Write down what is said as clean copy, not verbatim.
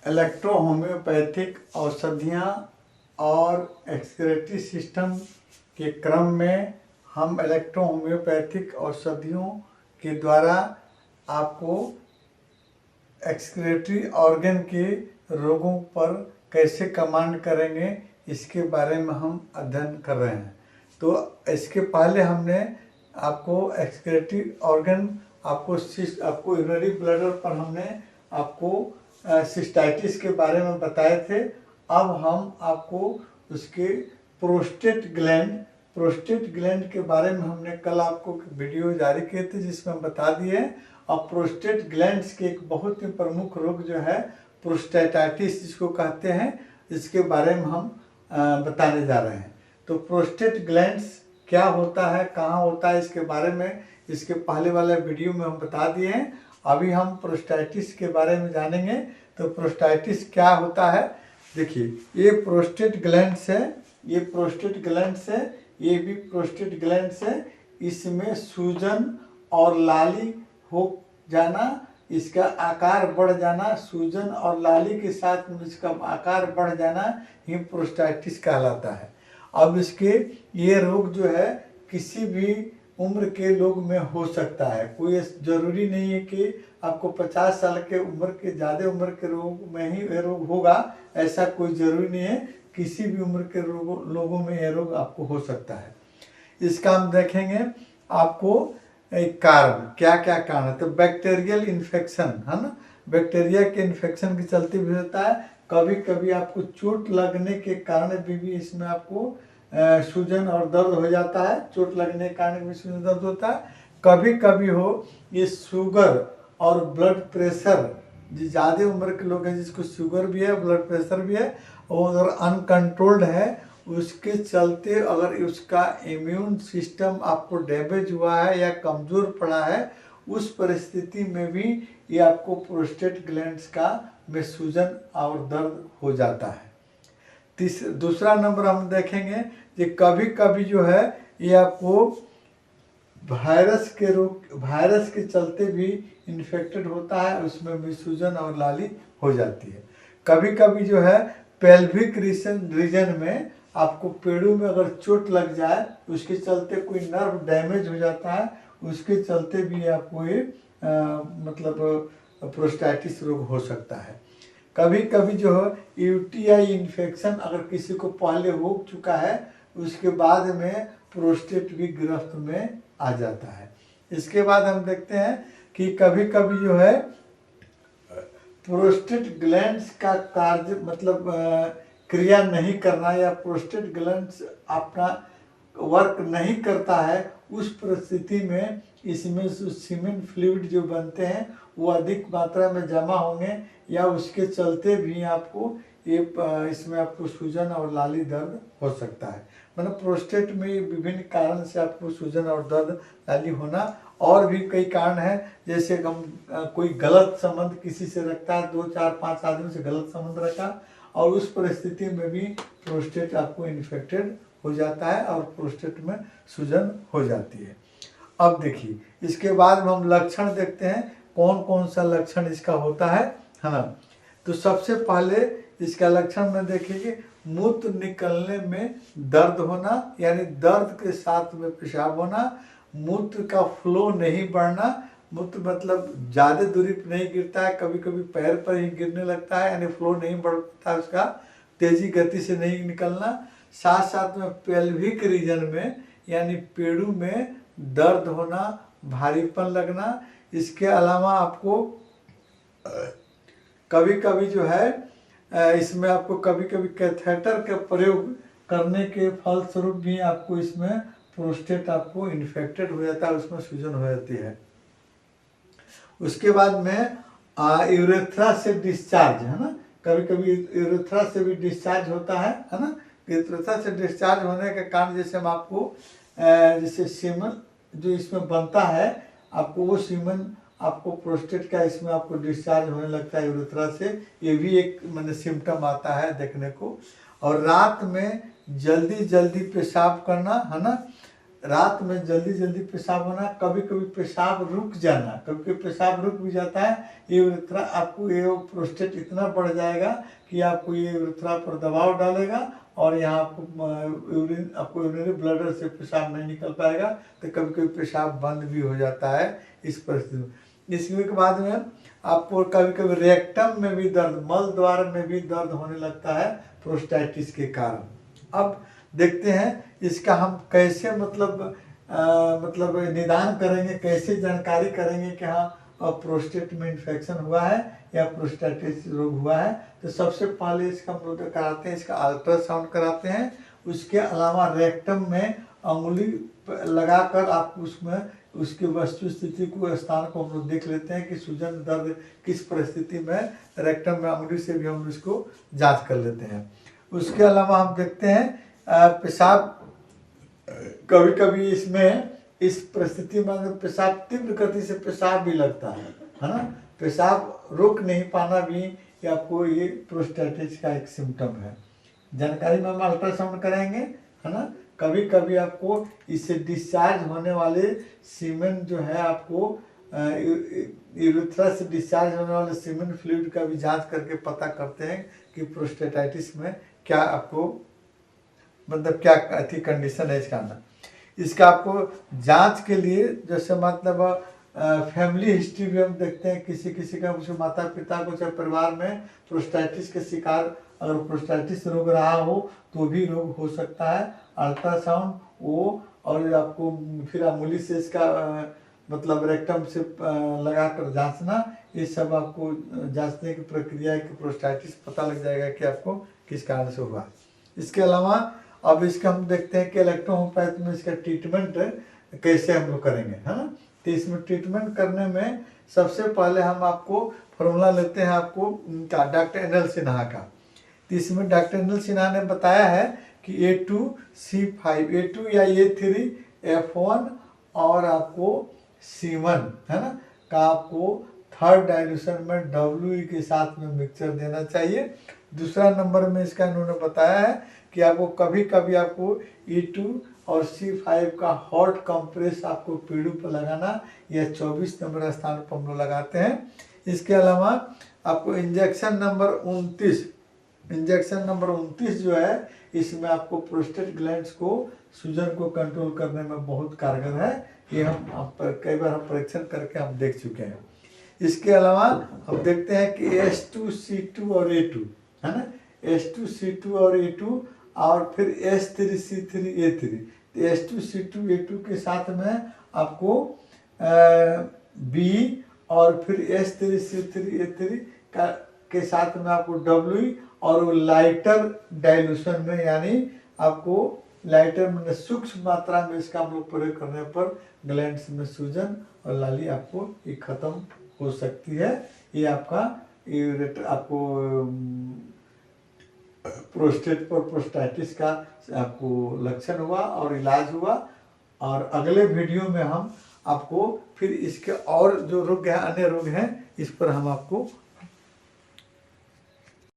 Electro homeopathic औषधियाँ और excretory system के क्रम में हम इलेक्ट्रो होम्योपैथिक औषधियों के द्वारा आपको एक्सक्रीटरी ऑर्गन के रोगों पर कैसे कमांड करेंगे इसके बारे में हम अध्ययन कर रहे हैं। तो इसके पहले हमने आपको एक्सक्रीटरी ऑर्गन आपको यूरिनरी ब्लैडर पर हमने आपको सिस्टाइटिस के बारे में बताए थे। अब हम आपको उसके प्रोस्टेट ग्लैंड के बारे में हमने कल आपको वीडियो जारी किए थे जिसमें हम बता दिए। अब प्रोस्टेट ग्लैंड्स के एक बहुत ही प्रमुख रोग जो है प्रोस्टेटाइटिस जिसको कहते हैं, इसके बारे में हम बताने जा रहे हैं। तो प्रोस्टेट ग्लैंड्स क्या होता है, कहाँ होता है, इसके बारे में इसके पहले वाले वीडियो में हम बता दिए हैं। अभी हम प्रोस्टेटाइटिस के बारे में जानेंगे। तो प्रोस्टेटाइटिस क्या होता है, देखिए ये प्रोस्टेट ग्लैंड्स है, ये प्रोस्टेट ग्लैंड्स है, ये भी प्रोस्टेट ग्लैंड्स है। इसमें सूजन और लाली हो जाना, इसका आकार बढ़ जाना, सूजन और लाली के साथ में इसका आकार बढ़ जाना ही प्रोस्टेटाइटिस कहलाता है। अब इसके ये रोग जो है किसी भी उम्र के लोग में हो सकता है। कोई जरूरी नहीं है कि आपको 50 साल के उम्र के ज़्यादा उम्र के रोग में ही ये रोग होगा, ऐसा कोई ज़रूरी नहीं है। किसी भी उम्र के लोगों में यह रोग आपको हो सकता है। इसका हम देखेंगे आपको एक कारण, क्या क्या कारण है। तो बैक्टीरियल इन्फेक्शन है ना, बैक्टीरिया के इन्फेक्शन के चलते भी होता है। कभी कभी आपको चोट लगने के कारण भी इसमें आपको सूजन और दर्द हो जाता है। चोट लगने के कारण भी सूजन दर्द होता है। कभी कभी हो ये शुगर और ब्लड प्रेशर, जो ज़्यादा उम्र के लोग हैं जिसको शुगर भी है, ब्लड प्रेशर भी है, और अगर अनकंट्रोल्ड है उसके चलते अगर उसका इम्यून सिस्टम आपको डैमेज हुआ है या कमज़ोर पड़ा है, उस परिस्थिति में भी ये आपको प्रोस्टेट ग्लैंड्स का में सूजन और दर्द हो जाता है। दूसरा नंबर हम देखेंगे कि कभी कभी जो है ये आपको वायरस के चलते भी इन्फेक्टेड होता है, उसमें भी सूजन और लाली हो जाती है। कभी कभी जो है पेल्विक रीजन में आपको पेड़ों में अगर चोट लग जाए, उसके चलते कोई नर्व डैमेज हो जाता है, उसके चलते भी आपको ये मतलब प्रोस्टेटाइटिस रोग हो सकता है। कभी कभी जो है यूटीआई इन्फेक्शन अगर किसी को पहले हो चुका है, उसके बाद में प्रोस्टेट भी गिरफ्त में आ जाता है। इसके बाद हम देखते हैं कि कभी कभी जो है प्रोस्टेट ग्लैंड्स का कार्य मतलब क्रिया नहीं करना या प्रोस्टेट ग्लैंड्स अपना वर्क नहीं करता है, उस परिस्थिति में इसमें सीमेन फ्लूइड जो बनते हैं वो अधिक मात्रा में जमा होंगे या उसके चलते भी आपको ये इसमें आपको सूजन और लाली दर्द हो सकता है। मतलब प्रोस्टेट में विभिन्न कारण से आपको सूजन और दर्द लाली होना, और भी कई कारण हैं, जैसे हम कोई गलत संबंध किसी से रखता है, 2 4 5 आदमी से गलत संबंध रखा, और उस परिस्थिति में भी प्रोस्टेट आपको इन्फेक्टेड हो जाता है और प्रोस्टेट में सूजन हो जाती है। अब देखिए इसके बाद हम लक्षण देखते हैं, कौन कौन सा लक्षण इसका होता है ना। तो सबसे पहले इसका लक्षण में देखेंगे मूत्र निकलने में दर्द होना, यानी दर्द के साथ में पेशाब होना, मूत्र का फ्लो नहीं बढ़ना, मूत्र मतलब ज़्यादा दूरी पर नहीं गिरता है, कभी कभी पैर पर ही गिरने लगता है, यानी फ्लो नहीं बढ़ता है, उसका तेजी गति से नहीं निकलना। साथ साथ में पेल्विक रीजन में यानी पेड़ों में दर्द होना, भारीपन लगना। इसके अलावा आपको कभी कभी जो है इसमें आपको कभी कभी कैथेटर का प्रयोग करने के फलस्वरूप भी आपको इसमें प्रोस्टेट आपको इन्फेक्टेड हो जाता है, उसमें सूजन हो जाती है। उसके बाद में यूरेथ्रा से डिस्चार्ज है ना, कभी कभी यूरेथ्रा से भी डिस्चार्ज होता है ना। यूरेथ्रा से डिस्चार्ज होने के कारण जैसे हम आपको जैसे सीमन जो इसमें बनता है, आपको वो सीमन आपको प्रोस्टेट का इसमें आपको डिस्चार्ज होने लगता है यूरेथ्रा से, ये भी एक मैंने सिम्टम आता है देखने को। और रात में जल्दी जल्दी पेशाब करना है ना, रात में जल्दी जल्दी पेशाब होना, कभी कभी पेशाब रुक जाना, कभी कभी पेशाब रुक भी जाता है, ये यूरेथ्रा आपको ये प्रोस्टेट इतना बढ़ जाएगा कि आपको ये यूरेथ्रा पर दबाव डालेगा और यहाँ आपको यूरिनरी ब्लडर से पेशाब नहीं निकल पाएगा, तो कभी कभी पेशाब बंद भी हो जाता है इस परिस्थिति में। इसके बाद में आपको कभी कभी रेक्टम में भी दर्द, मल द्वार में भी दर्द होने लगता है प्रोस्टेटिस के कारण। अब देखते हैं इसका हम कैसे मतलब निदान करेंगे, कैसे जानकारी करेंगे कि हाँ प्रोस्टेट में इन्फेक्शन हुआ है या प्रोस्टेटिस रोग हुआ है। तो सबसे पहले इसका हम लोग कराते हैं, इसका अल्ट्रासाउंड कराते हैं। उसके अलावा रेक्टम में अंगुली लगाकर आप उसमें उसकी वस्तु स्थिति को, स्थान को हम लोग देख लेते हैं कि सूजन दर्द किस परिस्थिति में, रेक्टम में अंगुली से भी हम इसको जांच कर लेते हैं। उसके अलावा हम देखते हैं पेशाब, कभी कभी इसमें इस परिस्थिति में अगर पेशाब तीव्र गति से पेशाब भी लगता है ना, पेशाब रोक नहीं पाना भी ये आपको ये प्रोस्टेटिस का एक सिम्टम है। जानकारी में हम अल्ट्रासाउंड करेंगे, है ना। कभी कभी आपको इससे डिस्चार्ज होने वाले सीमेन जो है, आपको यूरेथ्रा से डिस्चार्ज होने वाले सीमेन फ्लूइड का भी जांच करके पता करते हैं कि प्रोस्टेटाइटिस में क्या आपको मतलब क्या अच्छी कंडीशन है इसका अंदर। इसका आपको जांच के लिए जैसे मतलब फैमिली हिस्ट्री भी हम देखते हैं, किसी किसी का कुछ माता पिता को चाहे परिवार में प्रोस्टेटिस के शिकार अगर प्रोस्टेटिस रोग रहा हो तो भी रोग हो सकता है। अल्ट्रासाउंड वो और आपको फिर अंगुली से इसका मतलब रेक्टम से लगाकर जांचना, ये सब आपको जांचने की प्रक्रिया है कि प्रोस्टेटिस पता लग जाएगा कि आपको किस कारण से हुआ। इसके अलावा अब इसका हम देखते हैं कि इलेक्ट्रोहोम्योपैथी में इसका ट्रीटमेंट कैसे हम लोग करेंगे, है ना। तो इसमें ट्रीटमेंट करने में सबसे पहले हम आपको फॉर्मूला लेते हैं आपको डॉक्टर एन एल सिन्हा का। तो इसमें डॉक्टर एन एल सिन्हा ने बताया है कि A2C5, A2 या A3, F1 और आपको C1, है ना, का आपको थर्ड डाइल्यूशन में WE के साथ में मिक्सचर देना चाहिए। दूसरा नंबर में इसका इन्होंने बताया है कि आपको कभी कभी आपको E2 और C5 का हॉट कंप्रेस आपको पीड़ू पर लगाना, यह 24 नंबर स्थान पर हम लोग लगाते हैं। इसके अलावा आपको इंजेक्शन नंबर 29 जो है, इसमें आपको प्रोस्टेट ग्लैंड्स को सूजन को कंट्रोल करने में बहुत कारगर है। ये हम कई बार हम परीक्षण करके हम देख चुके हैं। इसके अलावा हम देखते हैं कि S2C2 और A2, है ना, S2C2 और A2 और फिर S3C3A3। तो S2C2 A2 के साथ में आपको B और फिर S3C3A3 के साथ में आपको WE और वो लाइटर डाइल्यूशन में, यानी आपको लाइटर में सूक्ष्म मात्रा में इसका हम लोग प्रयोग करने पर ग्लैंड्स में सूजन और लाली आपको ये खत्म हो सकती है। ये आपका आपको प्रोस्टेट पर प्रोस्टेटिस का आपको लक्षण हुआ और इलाज हुआ। और अगले वीडियो में हम आपको फिर इसके और जो रोग है, अन्य रोग हैं, इस पर हम आपको